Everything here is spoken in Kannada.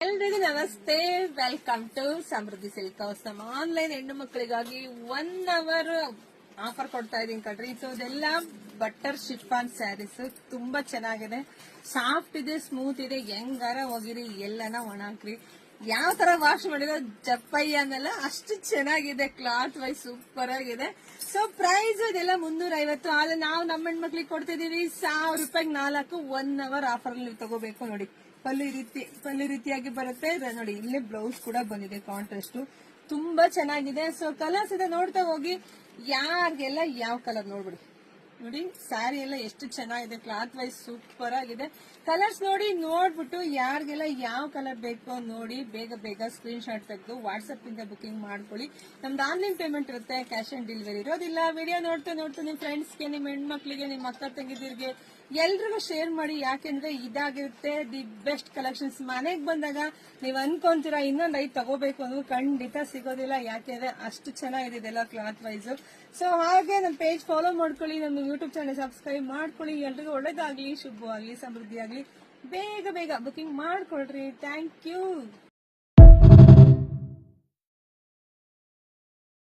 ಎಲ್ರಿಗೂ ನಮಸ್ತೆ. Welcome to Samruddhi silk house. ನಮ್ಮ ಆನ್ಲೈನ್ ಹೆಣ್ಣು ಮಕ್ಕಳಿಗಾಗಿ 1 ಅವರ್ ಆಫರ್ ಕೊಡ್ತಾ ಇದೀನಿ ಕಣ್ರಿ. ಸೊ ಇದೆಲ್ಲ ಬಟರ್ ಶಿಫಾನ್ ಸ್ಯಾರೀಸ್, ತುಂಬಾ ಚೆನ್ನಾಗಿದೆ, ಸಾಫ್ಟ್ ಇದೆ, ಸ್ಮೂತ್ ಇದೆ. ಹೆಂಗಾರ ಹೋಗಿರಿ, ಎಲ್ಲನ ಒಣಾಕ್ರಿ, ಯಾವ ತರ ವಾಶ್ ಮಾಡಿರೋ ಜಪ್ಪಯ್ಯ ಅನ್ನಲ್ಲ, ಅಷ್ಟು ಚೆನ್ನಾಗಿದೆ. ಕ್ಲಾತ್ ವೈಸ್ ಸೂಪರ್ ಆಗಿದೆ. ಸೊ ಪ್ರೈಸ್ ಇದೆಲ್ಲ 350. ಆದ್ರೆ ನಾವು ನಮ್ಮ ಹೆಣ್ಮಕ್ಳಿಗೆ ಕೊಡ್ತಿದೀವಿ 1000 ರೂಪಾಯಿಗೆ 4. 1 ಅವರ್ ಆಫರ್ ನೀವು ತಗೋಬೇಕು. ನೋಡಿ, ಪಲ್ಲು ರೀತಿಯಾಗಿ ಬರುತ್ತೆ ನೋಡಿ. ಇಲ್ಲೇ ಬ್ಲೌಸ್ ಕೂಡ ಬಂದಿದೆ ಕಾಂಟ್ರಾಸ್ಟ್, ತುಂಬಾ ಚೆನ್ನಾಗಿದೆ. ಸೊ ಕಲರ್ಸ್ ಇದೆ, ನೋಡ್ತಾ ಹೋಗಿ. ಯಾರಿಗೆಲ್ಲ ಯಾವ ಕಲರ್ ನೋಡ್ಬಿಡಿ. ನೋಡಿ ಸ್ಯಾರಿ ಎಲ್ಲ ಎಷ್ಟು ಚೆನ್ನಾಗಿದೆ, ಕ್ಲಾತ್ ವೈಸ್ ಸೂಪರ್ ಆಗಿದೆ. ಕಲರ್ಸ್ ನೋಡ್ಬಿಟ್ಟು ಯಾರಿಗೆಲ್ಲ ಯಾವ ಕಲರ್ ಬೇಕೋ ನೋಡಿ ಬೇಗ ಸ್ಕ್ರೀನ್ ಶಾಟ್ ತೆಗೆದು ವಾಟ್ಸ್ಆಪ್ ಇಂದ ಬುಕಿಂಗ್ ಮಾಡ್ಕೊಳ್ಳಿ. ನಮ್ದು ಆನ್ಲೈನ್ ಪೇಮೆಂಟ್ ಇರುತ್ತೆ, ಕ್ಯಾಶ್ ಆನ್ ಡೆಲಿವರಿ ಇರೋದಿಲ್ಲ. ವಿಡಿಯೋ ನೋಡ್ತಾ ನಿಮ್ ಫ್ರೆಂಡ್ಸ್ಗೆ, ನಿಮ್ ಹೆಣ್ಮಕ್ಳಿಗೆ, ನಿಮ್ ಅಕ್ಕ ತಂಗಿದಿರ್ಗೆ ಎಲ್ರಿಗೂ ಶೇರ್ ಮಾಡಿ. ಯಾಕೆಂದ್ರೆ ಇದಾಗಿರುತ್ತೆ ದಿ ಬೆಸ್ಟ್ ಕಲೆಕ್ಷನ್ಸ್. ಮನೆಗ್ ಬಂದಾಗ ನೀವ್ ಅನ್ಕೊಂತೀರಾ ಇನ್ನೊಂದ್ 5 ತಗೋಬೇಕು ಅನ್ನೋ ಖಂಡಿತ ಸಿಗೋದಿಲ್ಲ. ಯಾಕೆಂದ್ರೆ ಅಷ್ಟು ಚೆನ್ನಾಗಿದೆ ಇದೆಲ್ಲ ಕ್ಲಾತ್ ವೈಸ್. ಸೊ ಹಾಗೆ ನಮ್ಮ ಪೇಜ್ ಫಾಲೋ ಮಾಡ್ಕೊಳ್ಳಿ, ನಮ್ಮ ಯೂಟ್ಯೂಬ್ ಚಾನಲ್ ಸಬ್ಸ್ಕ್ರೈಬ್ ಮಾಡ್ಕೊಳ್ಳಿ. ಎಲ್ರಿಗೂ ಒಳ್ಳೇದಾಗ್ಲಿ, ಶುಭವಾಗ್ಲಿ, ಸಮೃದ್ಧಿ ಆಗ್ಲಿ. ಬೇಗ ಬುಕಿಂಗ್ ಮಾಡ್ಕೊಳ್ರಿ. Thank you.